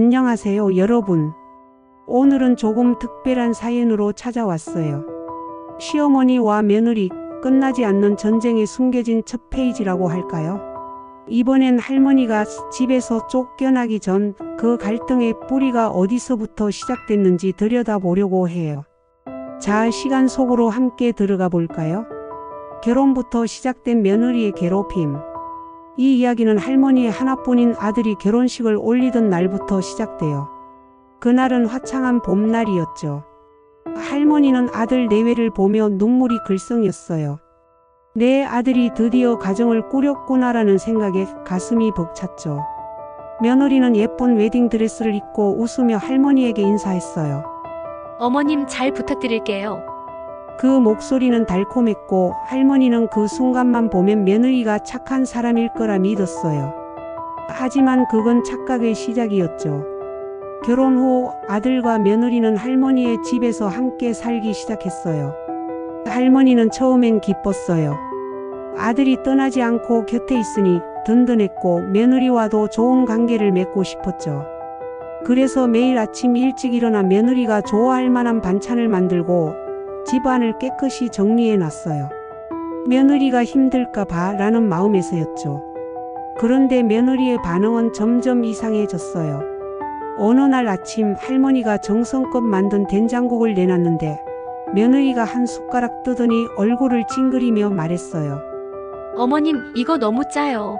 안녕하세요, 여러분. 오늘은 조금 특별한 사연으로 찾아왔어요. 시어머니와 며느리, 끝나지 않는 전쟁에 숨겨진 첫 페이지라고 할까요? 이번엔 할머니가 집에서 쫓겨나기 전 그 갈등의 뿌리가 어디서부터 시작됐는지 들여다보려고 해요. 자, 시간 속으로 함께 들어가 볼까요? 결혼부터 시작된 며느리의 괴롭힘. 이 이야기는 할머니의 하나뿐인 아들이 결혼식을 올리던 날부터 시작돼요. 그날은 화창한 봄날이었죠. 할머니는 아들 내외를 보며 눈물이 글썽였어요. 내 아들이 드디어 가정을 꾸렸구나라는 생각에 가슴이 벅찼죠. 며느리는 예쁜 웨딩드레스를 입고 웃으며 할머니에게 인사했어요. 어머님 잘 부탁드릴게요. 그 목소리는 달콤했고 할머니는 그 순간만 보면 며느리가 착한 사람일 거라 믿었어요. 하지만 그건 착각의 시작이었죠. 결혼 후 아들과 며느리는 할머니의 집에서 함께 살기 시작했어요. 할머니는 처음엔 기뻤어요. 아들이 떠나지 않고 곁에 있으니 든든했고 며느리와도 좋은 관계를 맺고 싶었죠. 그래서 매일 아침 일찍 일어나 며느리가 좋아할 만한 반찬을 만들고 집안을 깨끗이 정리해 놨어요. 며느리가 힘들까 봐 라는 마음에서였죠. 그런데 며느리의 반응은 점점 이상해졌어요. 어느 날 아침 할머니가 정성껏 만든 된장국을 내놨는데 며느리가 한 숟가락 뜨더니 얼굴을 찡그리며 말했어요. 어머님, 이거 너무 짜요.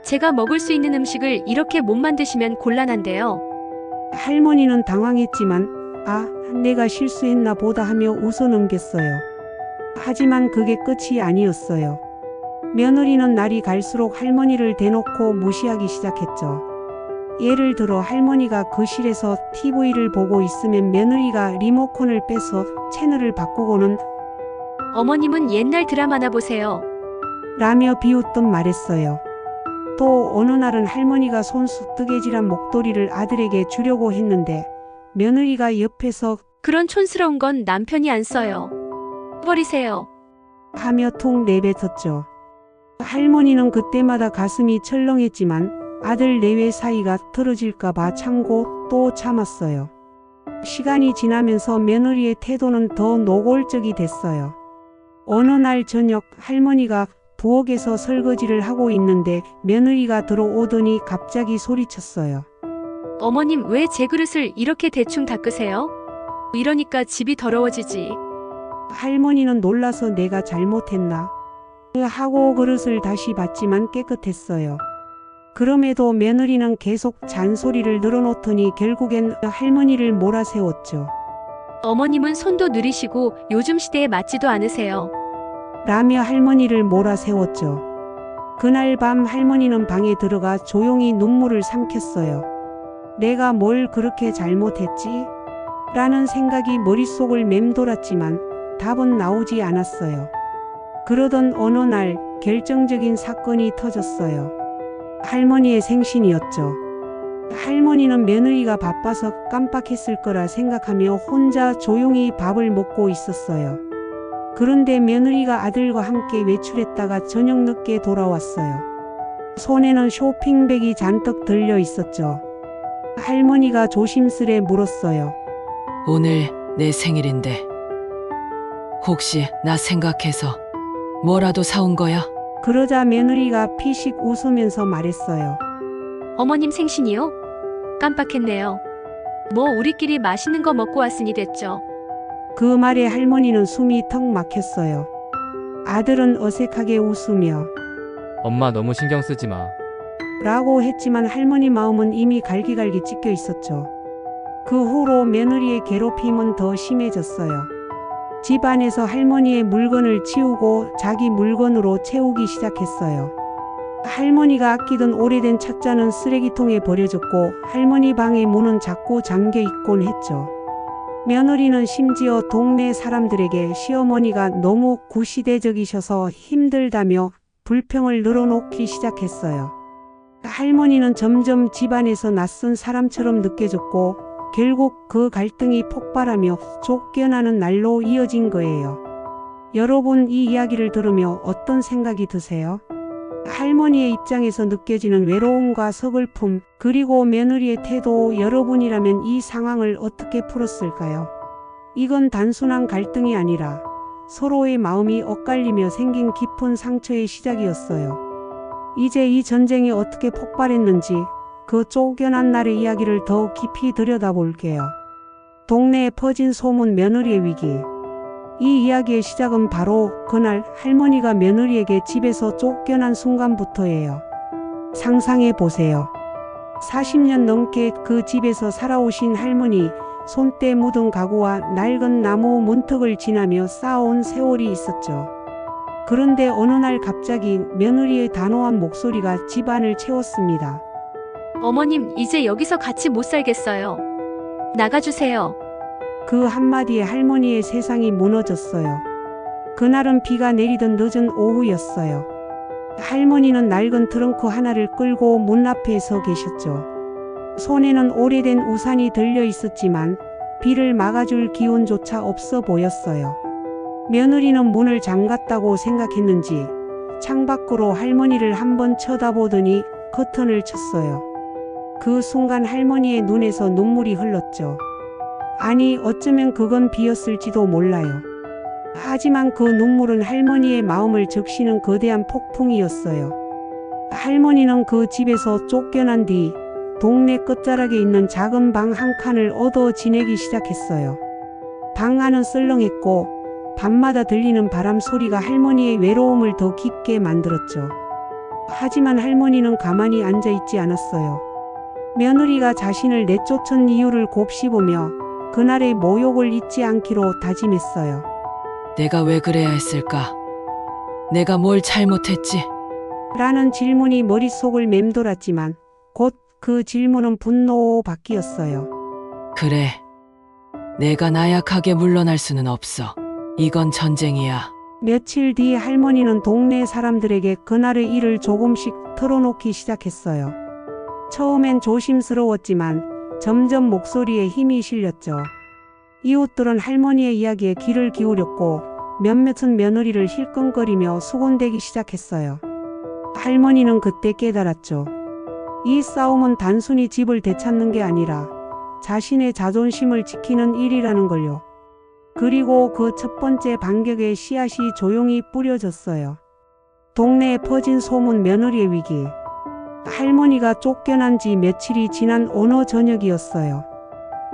제가 먹을 수 있는 음식을 이렇게 못 만드시면 곤란한데요. 할머니는 당황했지만 내가 실수했나 보다 하며 웃어 넘겼어요. 하지만 그게 끝이 아니었어요. 며느리는 날이 갈수록 할머니를 대놓고 무시하기 시작했죠. 예를 들어 할머니가 거실에서 TV를 보고 있으면 며느리가 리모컨을 빼서 채널을 바꾸고는 어머님은 옛날 드라마나 보세요. 라며 비웃듯 말했어요. 또 어느 날은 할머니가 손수 뜨개질한 목도리를 아들에게 주려고 했는데 며느리가 옆에서 그런 촌스러운 건 남편이 안 써요. 버리세요. 하며 툭 내뱉었죠. 할머니는 그때마다 가슴이 철렁했지만 아들 내외 사이가 틀어질까 봐 참고 또 참았어요. 시간이 지나면서 며느리의 태도는 더 노골적이 됐어요. 어느 날 저녁 할머니가 부엌에서 설거지를 하고 있는데 며느리가 들어오더니 갑자기 소리쳤어요. 어머님, 왜 제 그릇을 이렇게 대충 닦으세요? 이러니까 집이 더러워지지. 할머니는 놀라서 내가 잘못했나 하고 그릇을 다시 받지만 깨끗했어요. 그럼에도 며느리는 계속 잔소리를 늘어놓더니 결국엔 할머니를 몰아세웠죠. 어머님은 손도 느리시고 요즘 시대에 맞지도 않으세요. 라며 할머니를 몰아세웠죠. 그날 밤 할머니는 방에 들어가 조용히 눈물을 삼켰어요. 내가 뭘 그렇게 잘못했지? 라는 생각이 머릿속을 맴돌았지만 답은 나오지 않았어요. 그러던 어느 날 결정적인 사건이 터졌어요. 할머니의 생신이었죠. 할머니는 며느리가 바빠서 깜빡했을 거라 생각하며 혼자 조용히 밥을 먹고 있었어요. 그런데 며느리가 아들과 함께 외출했다가 저녁 늦게 돌아왔어요. 손에는 쇼핑백이 잔뜩 들려 있었죠. 할머니가 조심스레 물었어요. 오늘 내 생일인데 혹시 나 생각해서 뭐라도 사온 거야? 그러자 며느리가 피식 웃으면서 말했어요. 어머님 생신이요? 깜빡했네요. 뭐 우리끼리 맛있는 거 먹고 왔으니 됐죠. 그 말에 할머니는 숨이 턱 막혔어요. 아들은 어색하게 웃으며 엄마 너무 신경 쓰지 마. 라고 했지만 할머니 마음은 이미 갈기갈기 찢겨 있었죠. 그 후로 며느리의 괴롭힘은 더 심해졌어요. 집 안에서 할머니의 물건을 치우고 자기 물건으로 채우기 시작했어요. 할머니가 아끼던 오래된 찻잔은 쓰레기통에 버려졌고 할머니 방의 문은 자꾸 잠겨 있곤 했죠. 며느리는 심지어 동네 사람들에게 시어머니가 너무 구시대적이셔서 힘들다며 불평을 늘어놓기 시작했어요. 할머니는 점점 집안에서 낯선 사람처럼 느껴졌고 결국 그 갈등이 폭발하며 쫓겨나는 날로 이어진 거예요. 여러분, 이 이야기를 들으며 어떤 생각이 드세요? 할머니의 입장에서 느껴지는 외로움과 서글픔, 그리고 며느리의 태도, 여러분이라면 이 상황을 어떻게 풀었을까요? 이건 단순한 갈등이 아니라 서로의 마음이 엇갈리며 생긴 깊은 상처의 시작이었어요. 이제 이 전쟁이 어떻게 폭발했는지 그 쫓겨난 날의 이야기를 더 깊이 들여다볼게요. 동네에 퍼진 소문 며느리의 위기. 이 이야기의 시작은 바로 그날 할머니가 며느리에게 집에서 쫓겨난 순간부터예요. 상상해 보세요. 40년 넘게 그 집에서 살아오신 할머니, 손때 묻은 가구와 낡은 나무 문턱을 지나며 쌓아온 세월이 있었죠. 그런데 어느 날 갑자기 며느리의 단호한 목소리가 집안을 채웠습니다. 어머님, 이제 여기서 같이 못 살겠어요. 나가주세요. 그 한마디에 할머니의 세상이 무너졌어요. 그날은 비가 내리던 늦은 오후였어요. 할머니는 낡은 트렁크 하나를 끌고 문 앞에 서 계셨죠. 손에는 오래된 우산이 들려 있었지만 비를 막아줄 기운조차 없어 보였어요. 며느리는 문을 잠갔다고 생각했는지 창밖으로 할머니를 한번 쳐다보더니 커튼을 쳤어요. 그 순간 할머니의 눈에서 눈물이 흘렀죠. 아니, 어쩌면 그건 비였을지도 몰라요. 하지만 그 눈물은 할머니의 마음을 적시는 거대한 폭풍이었어요. 할머니는 그 집에서 쫓겨난 뒤 동네 끝자락에 있는 작은 방 한 칸을 얻어 지내기 시작했어요. 방 안은 썰렁했고 밤마다 들리는 바람 소리가 할머니의 외로움을 더 깊게 만들었죠. 하지만 할머니는 가만히 앉아있지 않았어요. 며느리가 자신을 내쫓은 이유를 곱씹으며 그날의 모욕을 잊지 않기로 다짐했어요. 내가 왜 그래야 했을까? 내가 뭘 잘못했지? 라는 질문이 머릿속을 맴돌았지만 곧 그 질문은 분노로 바뀌었어요. 그래. 내가 나약하게 물러날 수는 없어. 이건 전쟁이야. 며칠 뒤 할머니는 동네 사람들에게 그날의 일을 조금씩 털어놓기 시작했어요. 처음엔 조심스러웠지만 점점 목소리에 힘이 실렸죠. 이웃들은 할머니의 이야기에 귀를 기울였고 몇몇은 며느리를 힐끔거리며 수군대기 시작했어요. 할머니는 그때 깨달았죠. 이 싸움은 단순히 집을 되찾는 게 아니라 자신의 자존심을 지키는 일이라는 걸요. 그리고 그 첫 번째 반격의 씨앗이 조용히 뿌려졌어요. 동네에 퍼진 소문 며느리의 위기. 할머니가 쫓겨난 지 며칠이 지난 어느 저녁이었어요.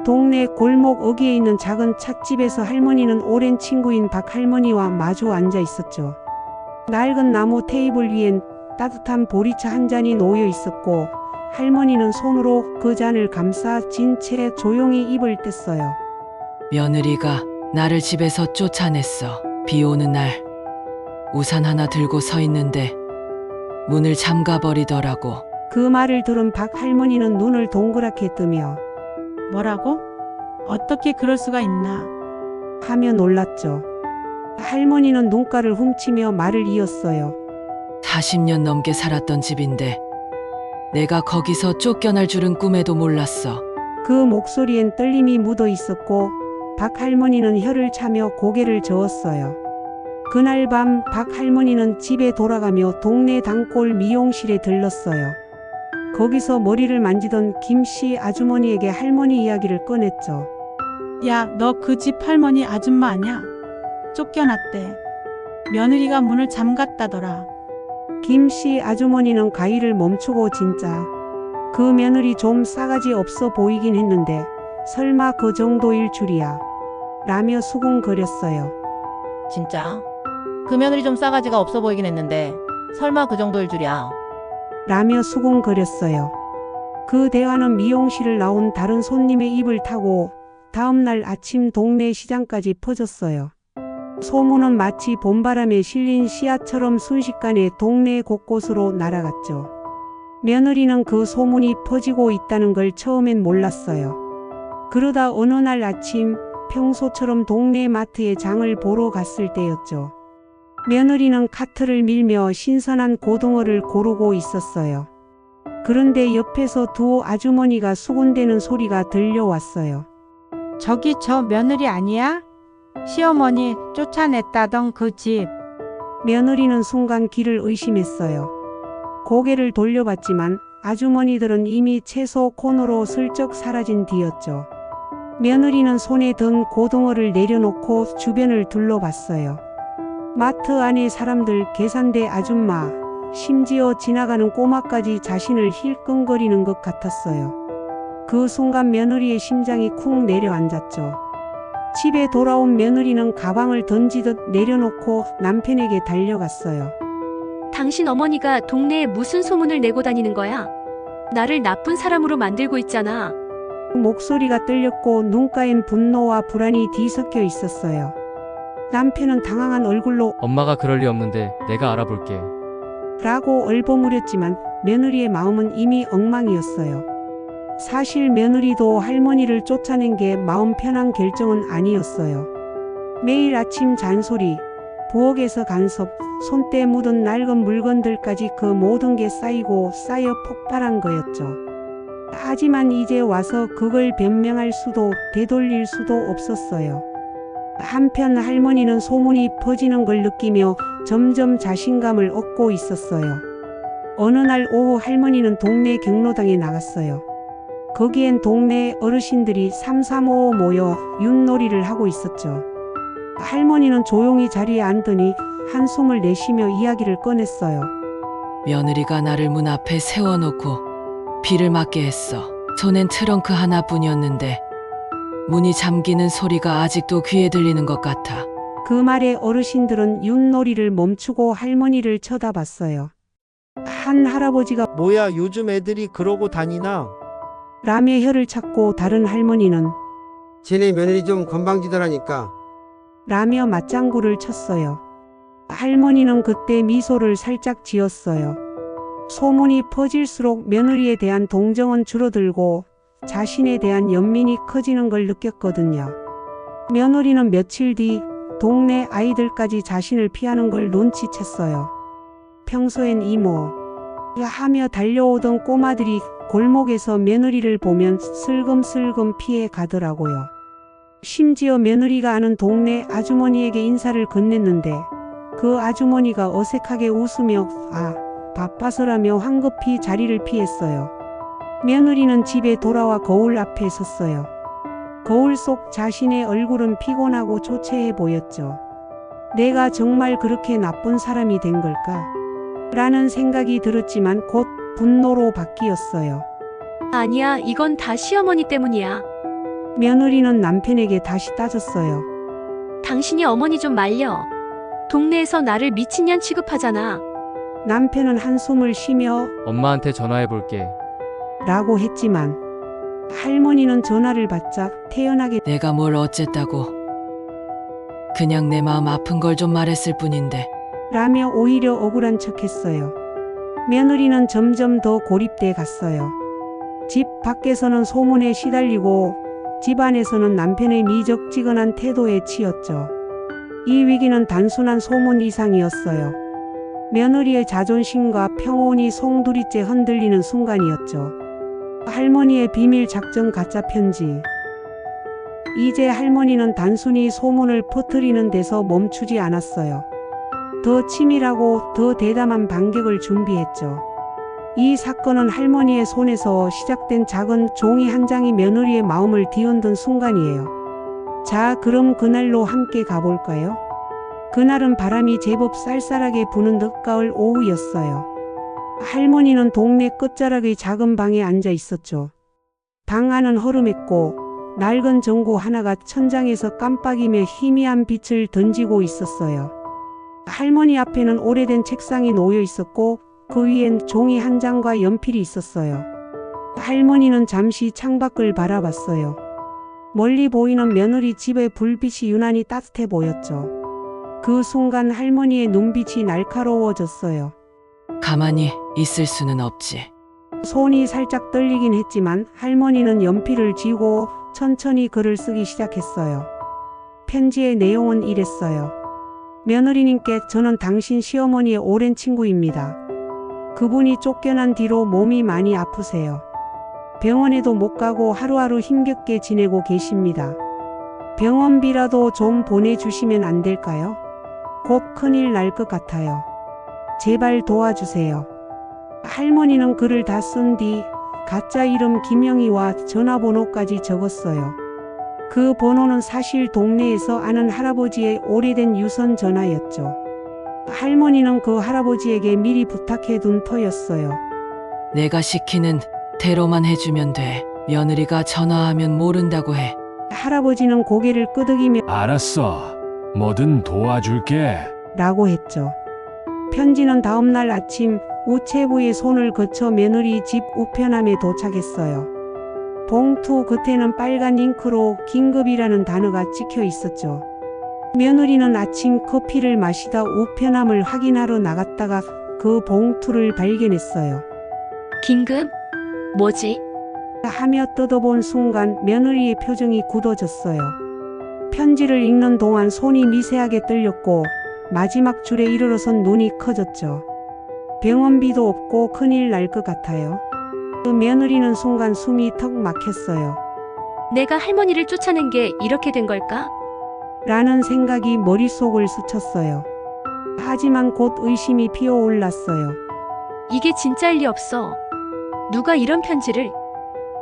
동네 골목 어귀에 있는 작은 찻집에서 할머니는 오랜 친구인 박할머니와 마주 앉아 있었죠. 낡은 나무 테이블 위엔 따뜻한 보리차 한 잔이 놓여 있었고 할머니는 손으로 그 잔을 감싸 진 채 조용히 입을 뗐어요. 며느리가 나를 집에서 쫓아냈어. 비 오는 날 우산 하나 들고 서 있는데 문을 잠가버리더라고. 그 말을 들은 박할머니는 눈을 동그랗게 뜨며 뭐라고? 어떻게 그럴 수가 있나? 하며 놀랐죠. 할머니는 눈가를 훔치며 말을 이었어요. 40년 넘게 살았던 집인데 내가 거기서 쫓겨날 줄은 꿈에도 몰랐어. 그 목소리엔 떨림이 묻어 있었고 박할머니는 혀를 차며 고개를 저었어요. 그날 밤 박할머니는 집에 돌아가며 동네 단골 미용실에 들렀어요. 거기서 머리를 만지던 김씨 아주머니에게 할머니 이야기를 꺼냈죠. 야, 너 그 집 할머니 아줌마 아냐? 쫓겨났대. 며느리가 문을 잠갔다더라. 김씨 아주머니는 가위를 멈추고 진짜 그 며느리 좀 싸가지 없어 보이긴 했는데 설마 그 정도일 줄이야 라며 수군거렸어요. 진짜? 그 며느리 좀 싸가지가 없어 보이긴 했는데 설마 그 정도일 줄이야. 라며 수군거렸어요. 그 대화는 미용실을 나온 다른 손님의 입을 타고 다음날 아침 동네 시장까지 퍼졌어요. 소문은 마치 봄바람에 실린 씨앗처럼 순식간에 동네 곳곳으로 날아갔죠. 며느리는 그 소문이 퍼지고 있다는 걸 처음엔 몰랐어요. 그러다 어느 날 아침 평소처럼 동네 마트에 장을 보러 갔을 때였죠. 며느리는 카트를 밀며 신선한 고등어를 고르고 있었어요. 그런데 옆에서 두 아주머니가 수군대는 소리가 들려왔어요. 저기 저 며느리 아니야? 시어머니 쫓아냈다던 그 집. 며느리는 순간 귀를 의심했어요. 고개를 돌려봤지만 아주머니들은 이미 채소 코너로 슬쩍 사라진 뒤였죠. 며느리는 손에 든 고등어를 내려놓고 주변을 둘러봤어요. 마트 안의 사람들, 계산대 아줌마, 심지어 지나가는 꼬마까지 자신을 힐끔거리는 것 같았어요. 그 순간 며느리의 심장이 쿵 내려앉았죠. 집에 돌아온 며느리는 가방을 던지듯 내려놓고 남편에게 달려갔어요. 당신 어머니가 동네에 무슨 소문을 내고 다니는 거야? 나를 나쁜 사람으로 만들고 있잖아. 목소리가 떨렸고 눈가엔 분노와 불안이 뒤섞여 있었어요. 남편은 당황한 얼굴로 엄마가 그럴 리 없는데 내가 알아볼게. 라고 얼버무렸지만 며느리의 마음은 이미 엉망이었어요. 사실 며느리도 할머니를 쫓아낸 게 마음 편한 결정은 아니었어요. 매일 아침 잔소리, 부엌에서 간섭, 손때 묻은 낡은 물건들까지 그 모든 게 쌓이고 쌓여 폭발한 거였죠. 하지만 이제 와서 그걸 변명할 수도 되돌릴 수도 없었어요. 한편 할머니는 소문이 퍼지는 걸 느끼며 점점 자신감을 얻고 있었어요. 어느 날 오후 할머니는 동네 경로당에 나갔어요. 거기엔 동네 어르신들이 삼삼오오 모여 윷놀이를 하고 있었죠. 할머니는 조용히 자리에 앉더니 한숨을 내쉬며 이야기를 꺼냈어요. 며느리가 나를 문 앞에 세워놓고 비를 맞게 했어. 손엔 트렁크 하나뿐이었는데 문이 잠기는 소리가 아직도 귀에 들리는 것 같아. 그 말에 어르신들은 윷놀이를 멈추고 할머니를 쳐다봤어요. 한 할아버지가 뭐야, 요즘 애들이 그러고 다니나? 라며 혀를 찾고 다른 할머니는 쟤네 며느리 좀 건방지더라니까. 라며 맞장구를 쳤어요. 할머니는 그때 미소를 살짝 지었어요. 소문이 퍼질수록 며느리에 대한 동정은 줄어들고 자신에 대한 연민이 커지는 걸 느꼈거든요. 며느리는 며칠 뒤 동네 아이들까지 자신을 피하는 걸 눈치챘어요. 평소엔 이모 하며 달려오던 꼬마들이 골목에서 며느리를 보면 슬금슬금 피해 가더라고요. 심지어 며느리가 아는 동네 아주머니에게 인사를 건넸는데 그 아주머니가 어색하게 웃으며 바빠서라며 황급히 자리를 피했어요. 며느리는 집에 돌아와 거울 앞에 섰어요. 거울 속 자신의 얼굴은 피곤하고 초췌해 보였죠. 내가 정말 그렇게 나쁜 사람이 된 걸까? 라는 생각이 들었지만 곧 분노로 바뀌었어요. 아니야, 이건 다 시어머니 때문이야. 며느리는 남편에게 다시 따졌어요. 당신이 어머니 좀 말려. 동네에서 나를 미친년 취급하잖아. 남편은 한숨을 쉬며 엄마한테 전화해볼게. 라고 했지만 할머니는 전화를 받자 태연하게 내가 뭘 어쨌다고. 그냥 내 마음 아픈 걸 좀 말했을 뿐인데. 라며 오히려 억울한 척했어요. 며느리는 점점 더 고립돼 갔어요. 집 밖에서는 소문에 시달리고 집 안에서는 남편의 미적지근한 태도에 치였죠. 이 위기는 단순한 소문 이상이었어요. 며느리의 자존심과 평온이 송두리째 흔들리는 순간이었죠. 할머니의 비밀 작전 가짜 편지. 이제 할머니는 단순히 소문을 퍼뜨리는 데서 멈추지 않았어요. 더 치밀하고 더 대담한 반격을 준비했죠. 이 사건은 할머니의 손에서 시작된 작은 종이 한 장이 며느리의 마음을 뒤흔든 순간이에요. 자, 그럼 그날로 함께 가볼까요? 그날은 바람이 제법 쌀쌀하게 부는 늦가을 오후였어요. 할머니는 동네 끝자락의 작은 방에 앉아 있었죠. 방 안은 허름했고 낡은 전구 하나가 천장에서 깜빡이며 희미한 빛을 던지고 있었어요. 할머니 앞에는 오래된 책상이 놓여 있었고 그 위엔 종이 한 장과 연필이 있었어요. 할머니는 잠시 창밖을 바라봤어요. 멀리 보이는 며느리 집의 불빛이 유난히 따뜻해 보였죠. 그 순간 할머니의 눈빛이 날카로워졌어요. 가만히 있을 수는 없지. 손이 살짝 떨리긴 했지만 할머니는 연필을 쥐고 천천히 글을 쓰기 시작했어요. 편지의 내용은 이랬어요. 며느리님께 저는 당신 시어머니의 오랜 친구입니다. 그분이 쫓겨난 뒤로 몸이 많이 아프세요. 병원에도 못 가고 하루하루 힘겹게 지내고 계십니다. 병원비라도 좀 보내주시면 안 될까요? 곧 큰일 날 것 같아요. 제발 도와주세요. 할머니는 글을 다 쓴 뒤 가짜 이름 김영희와 전화번호까지 적었어요. 그 번호는 사실 동네에서 아는 할아버지의 오래된 유선 전화였죠. 할머니는 그 할아버지에게 미리 부탁해둔 터였어요. 내가 시키는 대로만 해주면 돼. 며느리가 전화하면 모른다고 해. 할아버지는 고개를 끄덕이며 알았어. 뭐든 도와줄게. 라고 했죠. 편지는 다음날 아침 우체부의 손을 거쳐 며느리 집 우편함에 도착했어요. 봉투 겉에는 빨간 잉크로 긴급이라는 단어가 찍혀 있었죠. 며느리는 아침 커피를 마시다 우편함을 확인하러 나갔다가 그 봉투를 발견했어요. 긴급? 뭐지? 하며 뜯어본 순간 며느리의 표정이 굳어졌어요. 편지를 읽는 동안 손이 미세하게 떨렸고 마지막 줄에 이르러선 눈이 커졌죠. 병원비도 없고 큰일 날 것 같아요. 그 며느리는 순간 숨이 턱 막혔어요. 내가 할머니를 쫓아낸 게 이렇게 된 걸까? 라는 생각이 머릿속을 스쳤어요. 하지만 곧 의심이 피어올랐어요. 이게 진짜일 리 없어. 누가 이런 편지를?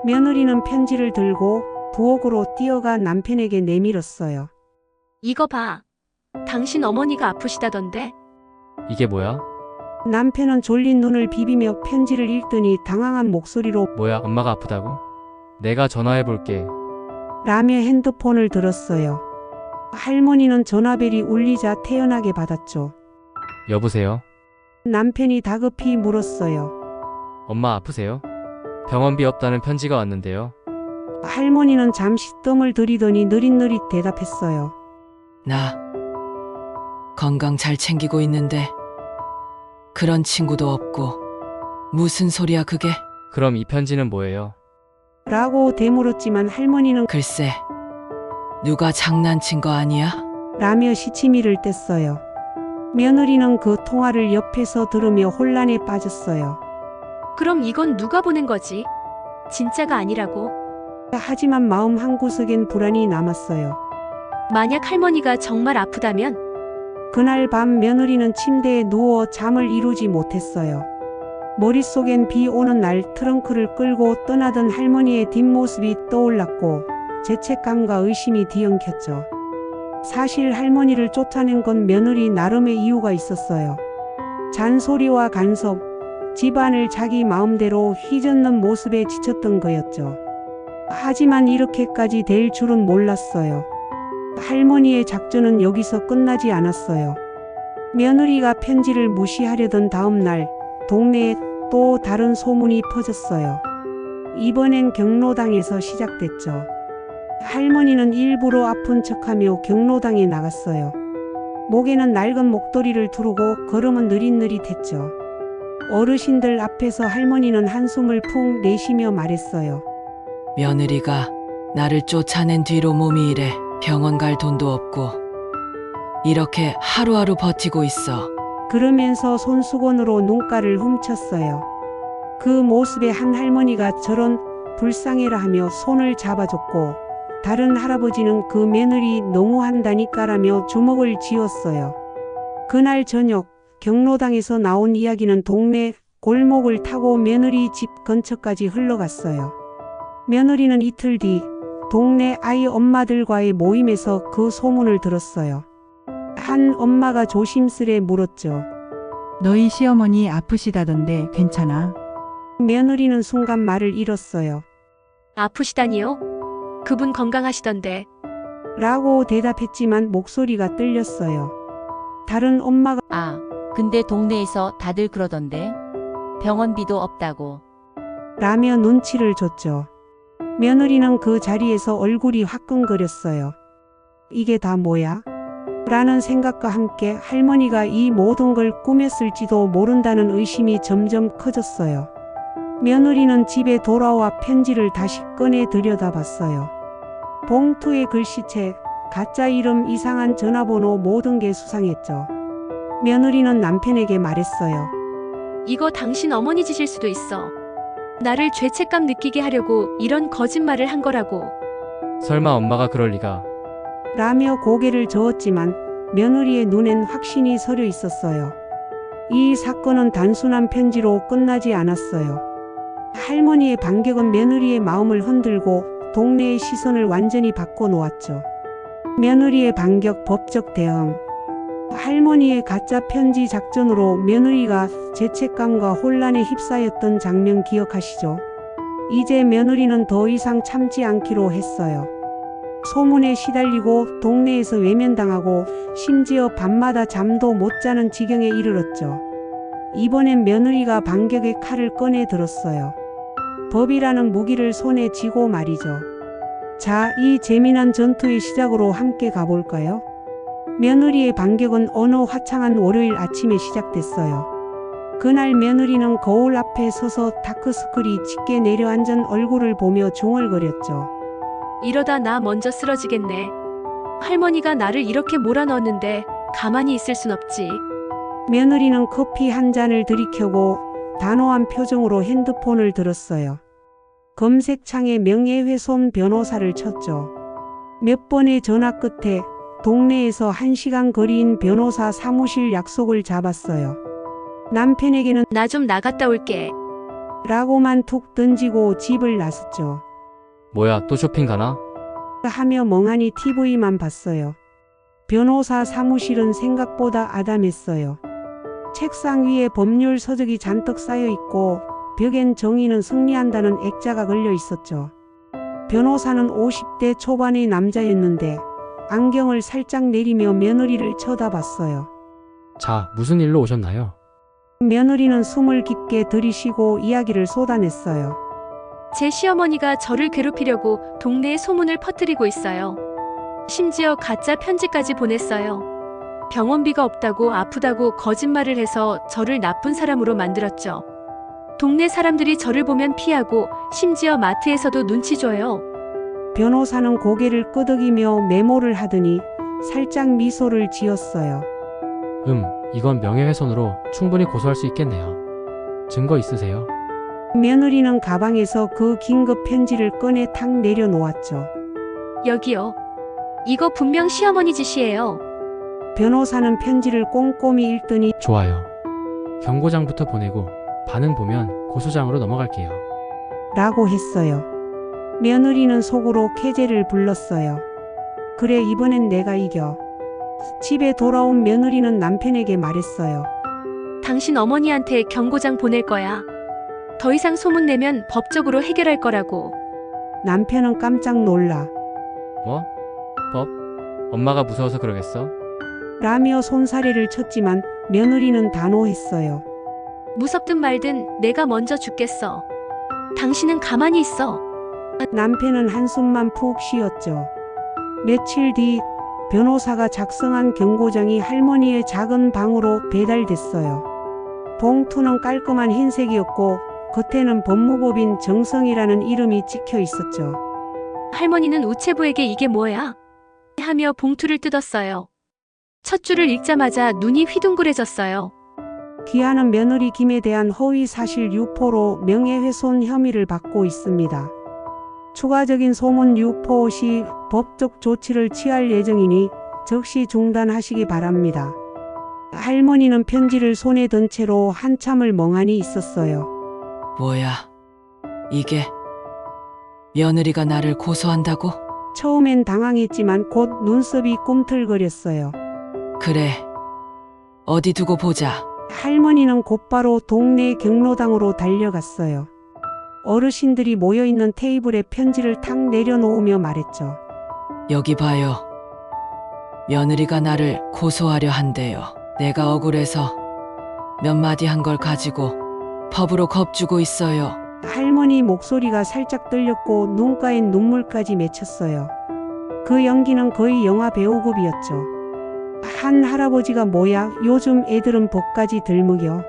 며느리는 편지를 들고 부엌으로 뛰어가 남편에게 내밀었어요. 이거 봐. 당신 어머니가 아프시다던데. 이게 뭐야? 남편은 졸린 눈을 비비며 편지를 읽더니 당황한 목소리로 뭐야, 엄마가 아프다고? 내가 전화해볼게. 라며 핸드폰을 들었어요. 할머니는 전화벨이 울리자 태연하게 받았죠. 여보세요? 남편이 다급히 물었어요. 엄마 아프세요? 병원비 없다는 편지가 왔는데요. 할머니는 잠시 뜸을 들이더니 느릿느릿 대답했어요. 나 건강 잘 챙기고 있는데 그런 친구도 없고 무슨 소리야 그게? 그럼 이 편지는 뭐예요? 라고 되물었지만 할머니는 글쎄 누가 장난친 거 아니야? 라며 시치미를 뗐어요. 며느리는 그 통화를 옆에서 들으며 혼란에 빠졌어요. 그럼 이건 누가 보낸 거지? 진짜가 아니라고? 하지만 마음 한구석엔 불안이 남았어요. 만약 할머니가 정말 아프다면? 그날 밤 며느리는 침대에 누워 잠을 이루지 못했어요. 머릿속엔 비 오는 날 트렁크를 끌고 떠나던 할머니의 뒷모습이 떠올랐고 죄책감과 의심이 뒤엉켰죠. 사실 할머니를 쫓아낸 건 며느리 나름의 이유가 있었어요. 잔소리와 간섭, 집안을 자기 마음대로 휘젓는 모습에 지쳤던 거였죠. 하지만 이렇게까지 될 줄은 몰랐어요. 할머니의 작전은 여기서 끝나지 않았어요. 며느리가 편지를 무시하려던 다음 날 동네에 또 다른 소문이 퍼졌어요. 이번엔 경로당에서 시작됐죠. 할머니는 일부러 아픈 척하며 경로당에 나갔어요. 목에는 낡은 목도리를 두르고 걸음은 느릿느릿했죠. 어르신들 앞에서 할머니는 한숨을 푹 내쉬며 말했어요. 며느리가 나를 쫓아낸 뒤로 몸이 이래. 병원 갈 돈도 없고 이렇게 하루하루 버티고 있어. 그러면서 손수건으로 눈가를 훔쳤어요. 그 모습에 한 할머니가 저런 불쌍해라 하며 손을 잡아줬고 다른 할아버지는 그 며느리 너무한다니까라며 주먹을 쥐었어요. 그날 저녁 경로당에서 나온 이야기는 동네 골목을 타고 며느리 집 근처까지 흘러갔어요. 며느리는 이틀 뒤 동네 아이 엄마들과의 모임에서 그 소문을 들었어요. 한 엄마가 조심스레 물었죠. 너희 시어머니 아프시다던데 괜찮아? 며느리는 순간 말을 잃었어요. 아프시다니요? 그분 건강하시던데. 라고 대답했지만 목소리가 떨렸어요. 다른 엄마가 아, 근데 동네에서 다들 그러던데. 병원비도 없다고. 라며 눈치를 줬죠. 며느리는 그 자리에서 얼굴이 화끈거렸어요. 이게 다 뭐야? 라는 생각과 함께 할머니가 이 모든 걸 꾸몄을지도 모른다는 의심이 점점 커졌어요. 며느리는 집에 돌아와 편지를 다시 꺼내 들여다봤어요. 봉투의 글씨체, 가짜 이름, 이상한 전화번호 모든 게 수상했죠. 며느리는 남편에게 말했어요. 이거 당신 어머니 짓일 수도 있어. 나를 죄책감 느끼게 하려고 이런 거짓말을 한 거라고. 설마 엄마가 그럴 리가. 라며 고개를 저었지만 며느리의 눈엔 확신이 서려 있었어요. 이 사건은 단순한 편지로 끝나지 않았어요. 할머니의 반격은 며느리의 마음을 흔들고 동네의 시선을 완전히 바꿔놓았죠. 며느리의 반격, 법적 대응. 할머니의 가짜 편지 작전으로 며느리가 죄책감과 혼란에 휩싸였던 장면 기억하시죠? 이제 며느리는 더 이상 참지 않기로 했어요. 소문에 시달리고 동네에서 외면당하고 심지어 밤마다 잠도 못 자는 지경에 이르렀죠. 이번엔 며느리가 반격의 칼을 꺼내 들었어요. 법이라는 무기를 손에 쥐고 말이죠. 자, 이 재미난 전투의 시작으로 함께 가볼까요? 며느리의 반격은 어느 화창한 월요일 아침에 시작됐어요. 그날 며느리는 거울 앞에 서서 다크서클이 짙게 내려앉은 얼굴을 보며 중얼거렸죠. 이러다 나 먼저 쓰러지겠네. 할머니가 나를 이렇게 몰아넣었는데 가만히 있을 순 없지. 며느리는 커피 한 잔을 들이켜고 단호한 표정으로 핸드폰을 들었어요. 검색창에 명예훼손 변호사를 쳤죠. 몇 번의 전화 끝에 동네에서 1시간 거리인 변호사 사무실 약속을 잡았어요. 남편에게는 나 좀 나갔다 올게. 라고만 툭 던지고 집을 나섰죠. 뭐야, 또 쇼핑 가나? 하며 멍하니 TV만 봤어요. 변호사 사무실은 생각보다 아담했어요. 책상 위에 법률 서적이 잔뜩 쌓여 있고 벽엔 정의는 승리한다는 액자가 걸려 있었죠. 변호사는 50대 초반의 남자였는데 안경을 살짝 내리며 며느리를 쳐다봤어요. 자, 무슨 일로 오셨나요? 며느리는 숨을 깊게 들이쉬고 이야기를 쏟아냈어요. 제 시어머니가 저를 괴롭히려고 동네에 소문을 퍼뜨리고 있어요. 심지어 가짜 편지까지 보냈어요. 병원비가 없다고 아프다고 거짓말을 해서 저를 나쁜 사람으로 만들었죠. 동네 사람들이 저를 보면 피하고 심지어 마트에서도 눈치 줘요. 변호사는 고개를 끄덕이며 메모를 하더니 살짝 미소를 지었어요. 이건 명예훼손으로 충분히 고소할 수 있겠네요. 증거 있으세요? 며느리는 가방에서 그 긴급 편지를 꺼내 탁 내려놓았죠. 여기요. 이거 분명 시어머니 짓이에요. 변호사는 편지를 꼼꼼히 읽더니 좋아요. 경고장부터 보내고 반응 보면 고소장으로 넘어갈게요. 라고 했어요. 며느리는 속으로 쾌재를 불렀어요. 그래, 이번엔 내가 이겨. 집에 돌아온 며느리는 남편에게 말했어요. 당신 어머니한테 경고장 보낼 거야. 더 이상 소문 내면 법적으로 해결할 거라고. 남편은 깜짝 놀라 뭐? 법? 엄마가 무서워서 그러겠어? 라며 손사래를 쳤지만 며느리는 단호했어요. 무섭든 말든 내가 먼저 죽겠어. 당신은 가만히 있어. 남편은 한숨만 푹 쉬었죠. 며칠 뒤 변호사가 작성한 경고장이 할머니의 작은 방으로 배달됐어요. 봉투는 깔끔한 흰색이었고 겉에는 법무법인 정성이라는 이름이 찍혀 있었죠. 할머니는 우체부에게 이게 뭐야? 하며 봉투를 뜯었어요. 첫 줄을 읽자마자 눈이 휘둥그레졌어요. 귀하는 며느리 김에 대한 허위 사실 유포로 명예훼손 혐의를 받고 있습니다. 추가적인 소문 유포 시 법적 조치를 취할 예정이니 즉시 중단하시기 바랍니다. 할머니는 편지를 손에 든 채로 한참을 멍하니 있었어요. 뭐야? 이게 며느리가 나를 고소한다고? 처음엔 당황했지만 곧 눈썹이 꿈틀거렸어요. 그래. 어디 두고 보자. 할머니는 곧바로 동네 경로당으로 달려갔어요. 어르신들이 모여있는 테이블에 편지를 탁 내려놓으며 말했죠. 여기 봐요. 며느리가 나를 고소하려 한대요. 내가 억울해서 몇 마디 한 걸 가지고 법으로 겁주고 있어요. 할머니 목소리가 살짝 떨렸고 눈가엔 눈물까지 맺혔어요. 그 연기는 거의 영화 배우급이었죠. 한 할아버지가 뭐야, 요즘 애들은 법까지 들먹여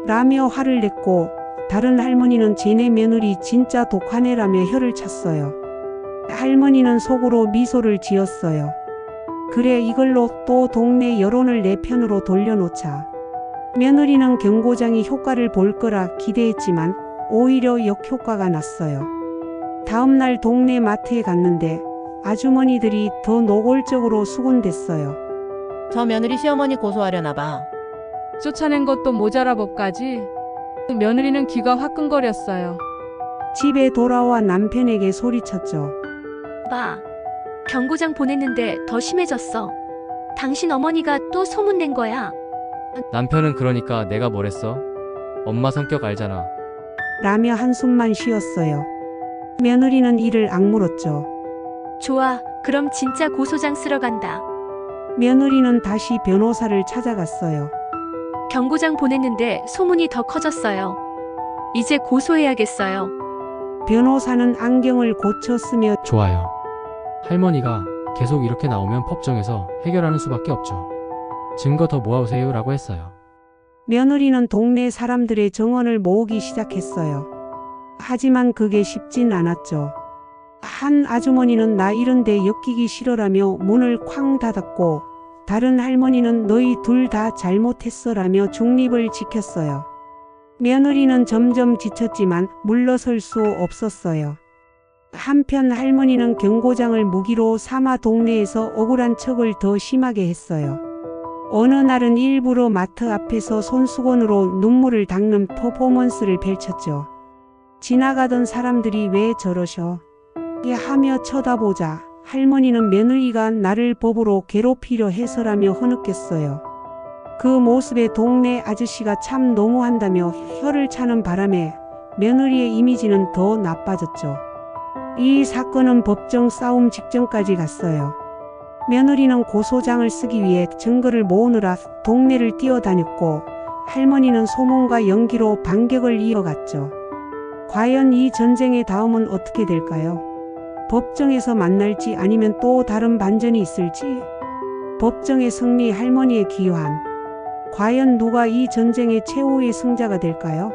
라며 화를 냈고 다른 할머니는 쟤네 며느리 진짜 독하네라며 혀를 찼어요. 할머니는 속으로 미소를 지었어요. 그래, 이걸로 또 동네 여론을 내 편으로 돌려놓자. 며느리는 경고장이 효과를 볼 거라 기대했지만 오히려 역효과가 났어요. 다음날 동네 마트에 갔는데 아주머니들이 더 노골적으로 수군댔어요. 저 며느리 시어머니 고소하려나 봐. 쫓아낸 것도 모자라 법까지. 며느리는 귀가 화끈거렸어요. 집에 돌아와 남편에게 소리쳤죠. 봐. 경고장 보냈는데 더 심해졌어. 당신 어머니가 또 소문낸 거야. 남편은 그러니까 내가 뭘 했어? 엄마 성격 알잖아. 라며 한숨만 쉬었어요. 며느리는 이를 악물었죠. 좋아. 그럼 진짜 고소장 쓰러 간다. 며느리는 다시 변호사를 찾아갔어요. 경고장 보냈는데 소문이 더 커졌어요. 이제 고소해야겠어요. 변호사는 안경을 고쳐 쓰며 좋아요. 할머니가 계속 이렇게 나오면 법정에서 해결하는 수밖에 없죠. 증거 더 모아오세요 라고 했어요. 며느리는 동네 사람들의 정언을 모으기 시작했어요. 하지만 그게 쉽진 않았죠. 한 아주머니는 나 이런데 엮이기 싫어라며 문을 쾅 닫았고, 다른 할머니는 너희 둘 다 잘못했어라며 중립을 지켰어요. 며느리는 점점 지쳤지만 물러설 수 없었어요. 한편 할머니는 경고장을 무기로 삼아 동네에서 억울한 척을 더 심하게 했어요. 어느 날은 일부러 마트 앞에서 손수건으로 눈물을 닦는 퍼포먼스를 펼쳤죠. 지나가던 사람들이 왜 저러셔? 하며 쳐다보자 할머니는 며느리가 나를 법으로 괴롭히려 해서라며 흐느꼈어요. 그 모습에 동네 아저씨가 참 너무한다며 혀를 차는 바람에 며느리의 이미지는 더 나빠졌죠. 이 사건은 법정 싸움 직전까지 갔어요. 며느리는 고소장을 쓰기 위해 증거를 모으느라 동네를 뛰어다녔고, 할머니는 소문과 연기로 반격을 이어갔죠. 과연 이 전쟁의 다음은 어떻게 될까요? 법정에서 만날지 아니면 또 다른 반전이 있을지? 법정의 승리, 할머니의 귀환. 과연 누가 이 전쟁의 최후의 승자가 될까요?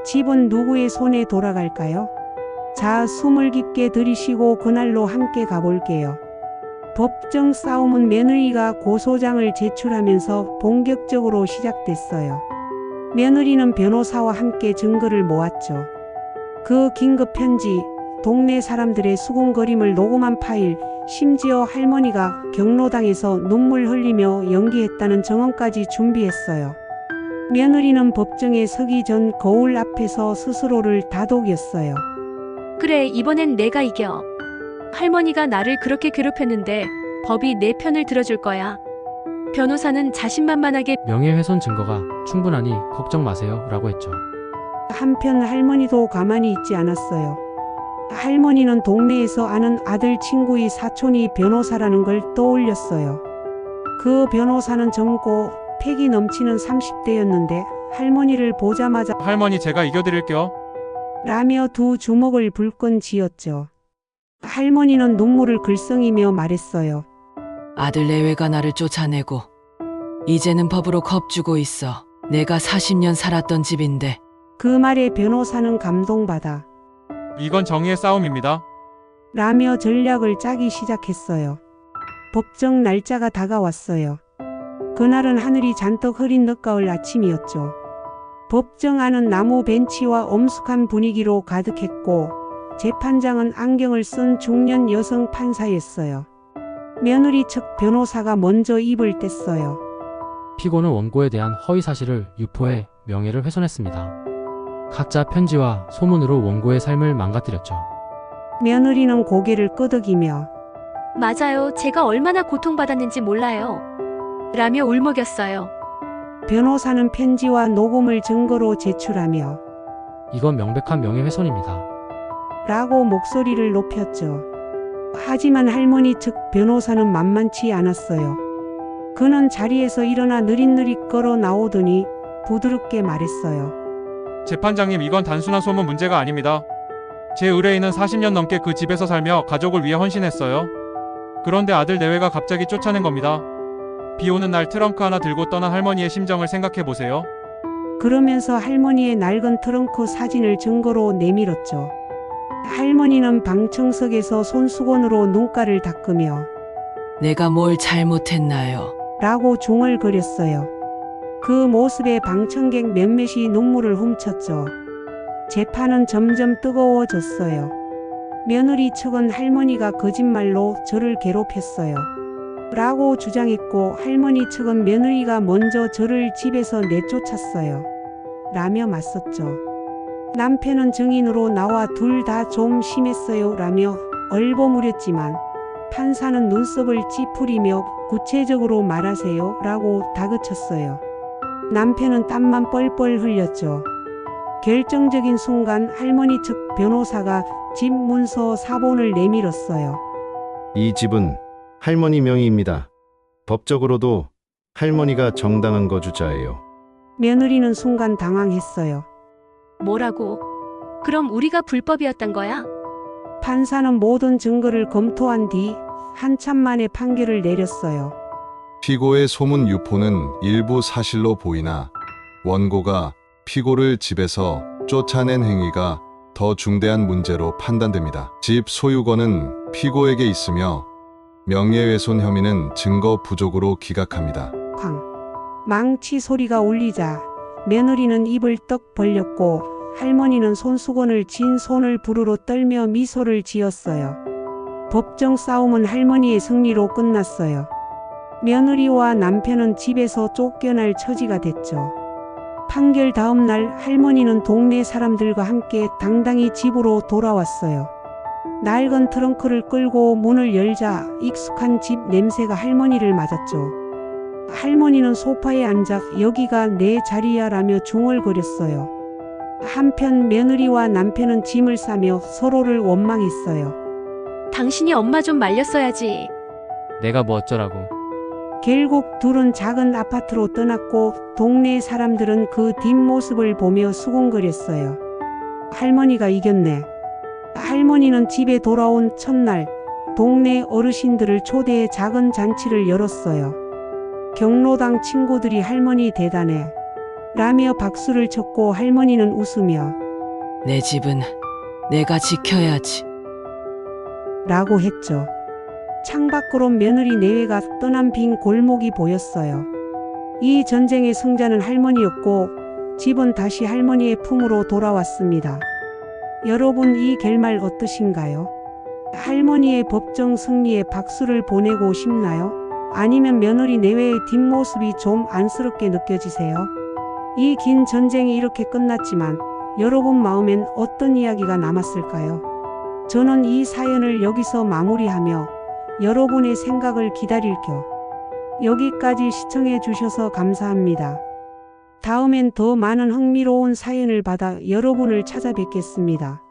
집은 누구의 손에 돌아갈까요? 자, 숨을 깊게 들이쉬고 그날로 함께 가볼게요. 법정 싸움은 며느리가 고소장을 제출하면서 본격적으로 시작됐어요. 며느리는 변호사와 함께 증거를 모았죠. 그 긴급 편지, 동네 사람들의 수군거림을 녹음한 파일, 심지어 할머니가 경로당에서 눈물 흘리며 연기했다는 정언까지 준비했어요. 며느리는 법정에 서기 전 거울 앞에서 스스로를 다독였어요. 그래, 이번엔 내가 이겨. 할머니가 나를 그렇게 괴롭혔는데 법이 내 편을 들어줄 거야. 변호사는 자신만만하게 명예훼손 증거가 충분하니 걱정 마세요 라고 했죠. 한편 할머니도 가만히 있지 않았어요. 할머니는 동네에서 아는 아들 친구의 사촌이 변호사라는 걸 떠올렸어요. 그 변호사는 젊고 패기 넘치는 30대였는데 할머니를 보자마자 할머니 제가 이겨드릴게요. 라며 두 주먹을 불끈 쥐었죠. 할머니는 눈물을 글썽이며 말했어요. 아들 내외가 나를 쫓아내고 이제는 법으로 겁주고 있어. 내가 40년 살았던 집인데. 그 말에 변호사는 감동받아 이건 정의의 싸움입니다. 라며 전략을 짜기 시작했어요. 법정 날짜가 다가왔어요. 그날은 하늘이 잔뜩 흐린 늦가을 아침이었죠. 법정 안은 나무 벤치와 엄숙한 분위기로 가득했고, 재판장은 안경을 쓴 중년 여성 판사였어요. 며느리 측 변호사가 먼저 입을 뗐어요. 피고는 원고에 대한 허위 사실을 유포해 명예를 훼손했습니다. 가짜 편지와 소문으로 원고의 삶을 망가뜨렸죠. 며느리는 고개를 끄덕이며 맞아요. 제가 얼마나 고통받았는지 몰라요. 라며 울먹였어요. 변호사는 편지와 녹음을 증거로 제출하며 이건 명백한 명예훼손입니다. 라고 목소리를 높였죠. 하지만 할머니 측 변호사는 만만치 않았어요. 그는 자리에서 일어나 느릿느릿 걸어 나오더니 부드럽게 말했어요. 재판장님, 이건 단순한 소문 문제가 아닙니다. 제 의뢰인은 40년 넘게 그 집에서 살며 가족을 위해 헌신했어요. 그런데 아들 내외가 갑자기 쫓아낸 겁니다. 비 오는 날 트렁크 하나 들고 떠난 할머니의 심정을 생각해 보세요. 그러면서 할머니의 낡은 트렁크 사진을 증거로 내밀었죠. 할머니는 방청석에서 손수건으로 눈가를 닦으며 내가 뭘 잘못했나요? 라고 중얼거렸어요. 그 모습에 방청객 몇몇이 눈물을 훔쳤죠. 재판은 점점 뜨거워졌어요. 며느리 측은 할머니가 거짓말로 저를 괴롭혔어요. 라고 주장했고 할머니 측은 며느리가 먼저 저를 집에서 내쫓았어요. 라며 맞섰죠. 남편은 증인으로 나와 둘 다 좀 심했어요. 라며 얼버무렸지만 판사는 눈썹을 찌푸리며 구체적으로 말하세요. 라고 다그쳤어요. 남편은 땀만 뻘뻘 흘렸죠. 결정적인 순간 할머니 측 변호사가 집 문서 사본을 내밀었어요. 이 집은 할머니 명의입니다. 법적으로도 할머니가 정당한 거주자예요. 며느리는 순간 당황했어요. 뭐라고? 그럼 우리가 불법이었단 거야? 판사는 모든 증거를 검토한 뒤 한참 만에 판결을 내렸어요. 피고의 소문 유포는 일부 사실로 보이나 원고가 피고를 집에서 쫓아낸 행위가 더 중대한 문제로 판단됩니다. 집 소유권은 피고에게 있으며 명예훼손 혐의는 증거 부족으로 기각합니다. 쾅. 망치 소리가 울리자 며느리는 입을 떡 벌렸고 할머니는 손수건을 쥔 손을 부르르 떨며 미소를 지었어요. 법정 싸움은 할머니의 승리로 끝났어요. 며느리와 남편은 집에서 쫓겨날 처지가 됐죠. 판결 다음 날 할머니는 동네 사람들과 함께 당당히 집으로 돌아왔어요. 낡은 트렁크를 끌고 문을 열자 익숙한 집 냄새가 할머니를 맞았죠. 할머니는 소파에 앉아 여기가 내 자리야 라며 중얼거렸어요. 한편 며느리와 남편은 짐을 싸며 서로를 원망했어요. 당신이 엄마 좀 말렸어야지. 내가 뭐 어쩌라고. 결국 둘은 작은 아파트로 떠났고 동네 사람들은 그 뒷모습을 보며 수군거렸어요. 할머니가 이겼네. 할머니는 집에 돌아온 첫날 동네 어르신들을 초대해 작은 잔치를 열었어요. 경로당 친구들이 할머니 대단해 라며 박수를 쳤고 할머니는 웃으며 내 집은 내가 지켜야지. 라고 했죠. 창밖으로 며느리 내외가 떠난 빈 골목이 보였어요. 이 전쟁의 승자는 할머니였고 집은 다시 할머니의 품으로 돌아왔습니다. 여러분 이 결말 어떠신가요? 할머니의 법정 승리에 박수를 보내고 싶나요? 아니면 며느리 내외의 뒷모습이 좀 안쓰럽게 느껴지세요? 이 긴 전쟁이 이렇게 끝났지만 여러분 마음엔 어떤 이야기가 남았을까요? 저는 이 사연을 여기서 마무리하며 여러분의 생각을 기다릴 겸 여기까지 시청해 주셔서 감사합니다. 다음엔 더 많은 흥미로운 사연을 받아 여러분을 찾아뵙겠습니다.